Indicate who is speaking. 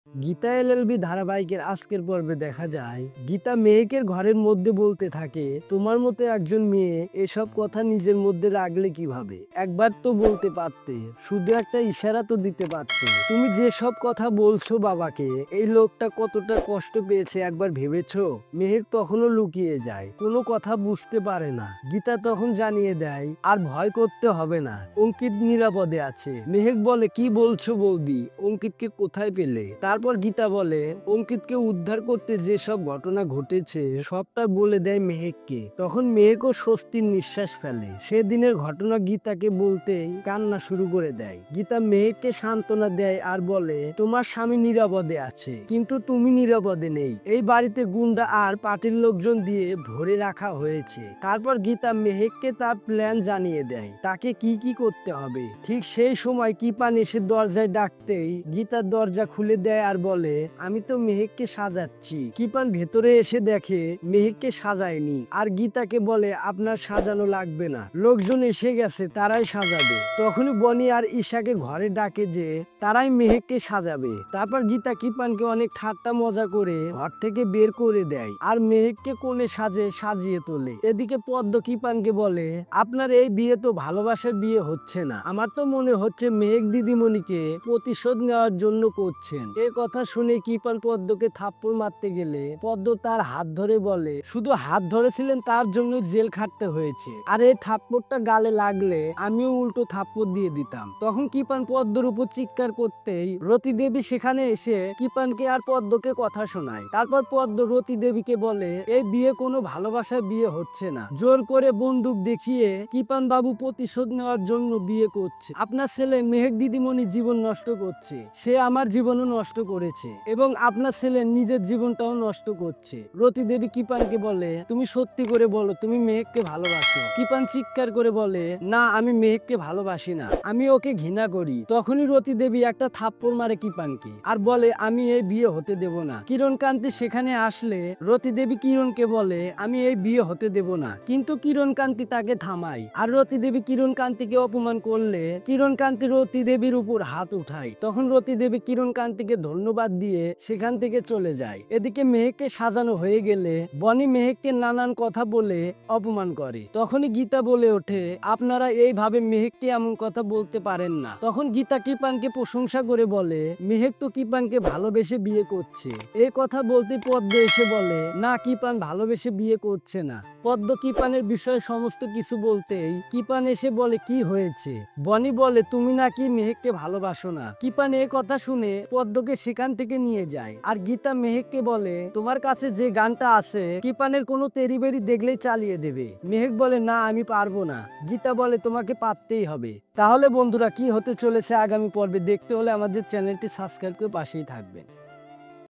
Speaker 1: Gita LLB ধারাবাহিকের আজকের পর্বে দেখা যায় গীতা মেহেকের ঘরের মধ্যে বলতে থাকে, তোমার মতো একজন মেয়ে এসব কথা নিজের মধ্যে রাখলে কিভাবে? একবার তো বলতে পারতে, শুধু একটা ইশারা তো দিতে পারতে। তুমি যে সব কথা বলছো বাবাকে, এই লোকটা কতটা কষ্ট পেয়েছে একবার ভেবেছো? মেহেক তখনও লুকিয়ে যায়, কোনো কথা বুঝতে পারে না। গীতা তখন জানিয়ে দেয় আর ভয় করতে হবে না, অঙ্কিত নিরাপদে আছে। মেহেক বলে, কি বলছো বৌদি, অঙ্কিতকে কোথায় পেলে? তারপর গীতা বলে, অঙ্কিতকে উদ্ধার করতে যে সব ঘটনা ঘটেছে সবটা বলে দেয় মেহেককে। তখন মেহেকও স্বস্তির নিঃশ্বাস ফেলে। সেদিনের ঘটনা গীতাকে বলতেই কান্না শুরু করে দেয়। গীতা মেহেককে সান্ত্বনা দেয় আর বলে, তোমার স্বামী নিরাপদে আছে, কিন্তু তুমি নিরাপদে নেই। এই বাড়িতে গুন্ডা আর পার্টির লোকজন দিয়ে ভরে রাখা হয়েছে। তারপর গীতা মেহেককে তার প্ল্যান জানিয়ে দেয়, তাকে কি কি করতে হবে। ঠিক সেই সময় কিপান এসে দরজায় ডাকতেই গীতার দরজা খুলে দেয় আর বলে, আমি তো মেহেককে সাজাচ্ছি। কিপান ভেতরে এসে দেখে মেহেককে সাজায়নি আর গীতাকে বলে, আপনার সাজানো লাগবে না, লোকজন এসে গেছে, তারাই সাজাবে। তখনই বনি আর ঈশাকে ঘরে ডাকে যে তারাই মেহেককে সাজাবে। তারপর গীতা কিপানকে অনেক ঠাট্টা মজা করে ঘর থেকে বের করে দেয় আর মেহেককে কোণে সাজিয়ে তোলে। এদিকে পদ্ম কিপানকে বলে, আপনার এই বিয়ে তো ভালোবাসার বিয়ে হচ্ছে না, আমার তো মনে হচ্ছে মেহেক দিদিমণিকে প্রতিশোধ নেওয়ার জন্য করছেন। এ কথা শুনে কিপান পদ্মকে থাপ্পড় মারতে গেলে পদ্ম তার হাত ধরে বলে, শুধু হাত ধরেছিলেন তার জন্য জেল খাটতে হয়েছে, আর এই থাপ্পড়টা গালে লাগলে আমিও উল্টো থাপ্পড় দিয়ে দিতাম। তখন কিপান পদ্মর উপর চিৎকার করতেই রতি দেবী সেখানে এসে কিপানকে আর পদ্মকে কথা শোনায়। তারপর পদ্ম রতি দেবীকে বলে, এই বিয়ে কোনো ভালোবাসার বিয়ে হচ্ছে না, জোর করে বন্দুক দেখিয়ে কিপান বাবু প্রতিশোধ নেওয়ার জন্য বিয়ে করছে। আপনার ছেলে মেহেক দিদিমণি জীবন নষ্ট করছে, সে আমার জীবনও নষ্ট করেছে এবং আপনার ছেলে নিজের জীবনটাও নষ্ট করছে। রতি দেবী কিপানকে বলে, তুমি সত্যি করে বলো তুমি মেহেককে ভালোবাসো? কিপান চিৎকার করে বলে, না, আমি মেহেককে ভালোবাসি না, আমি ওকে ঘৃণা করি। তখনই রতি দেবী একটা থাপ্পড় মারে কিপানকে আর বলে, আমি এই বিয়ে হতে দেব না। কিরণ কান্তি সেখানে আসলে রতি দেবী কিরণকে বলে, আমি এই বিয়ে হতে দেব না, কিন্তু কিরণ কান্তি তাকে থামায়। আর রতি দেবী কিরণ কান্তিকে অপমান করলে কিরণ কান্তি রতি দেবীর উপর হাত উঠায়। তখন রতি দেবী কিরণ কান্তিকে ধন্যবাদ দিয়ে সেখান থেকে চলে যায়। এদিকে মেহেককে সাজানো হয়ে গেলে বনি মেহেককে নানান কথা বলে অপমান করে। তখনই গীতা বলে ওঠে, আপনারা এইভাবে মেহেককে এমন কথা বলতে পারেন না। তখন গীতা কিপানকে প্রশংসা করে বলে, মেহেক তো কিপানকে ভালোবেসে বিয়ে করছে। এই কথা বলতে পদ্ম এসে বলে, না, কিপান ভালোবেসে বিয়ে করছে না। পদ্ম কিপানের বিষয়ে সমস্ত কিছু বলতেই কিপান এসে বলে, কি হয়েছে? বনি বলে, তুমি নাকি মেহেককে ভালোবাসো না। কিপান এই কথা শুনে পদ্মকে সেখান থেকে নিয়ে যায় আর গীতা মেহেককে বলে, তোমার কাছে যে গানটা আছে কিপানের কোনো তেরিবেরি দেখলেই চালিয়ে দেবে। মেহেক বলে, না, আমি পারবো না। গীতা বলে, তোমাকে পারতেই হবে। তাহলে বন্ধুরা, কি হতে চলেছে আগামী পর্বে দেখতে হলে আমাদের চ্যানেলটি সাবস্ক্রাইব করে পাশেই থাকবেন।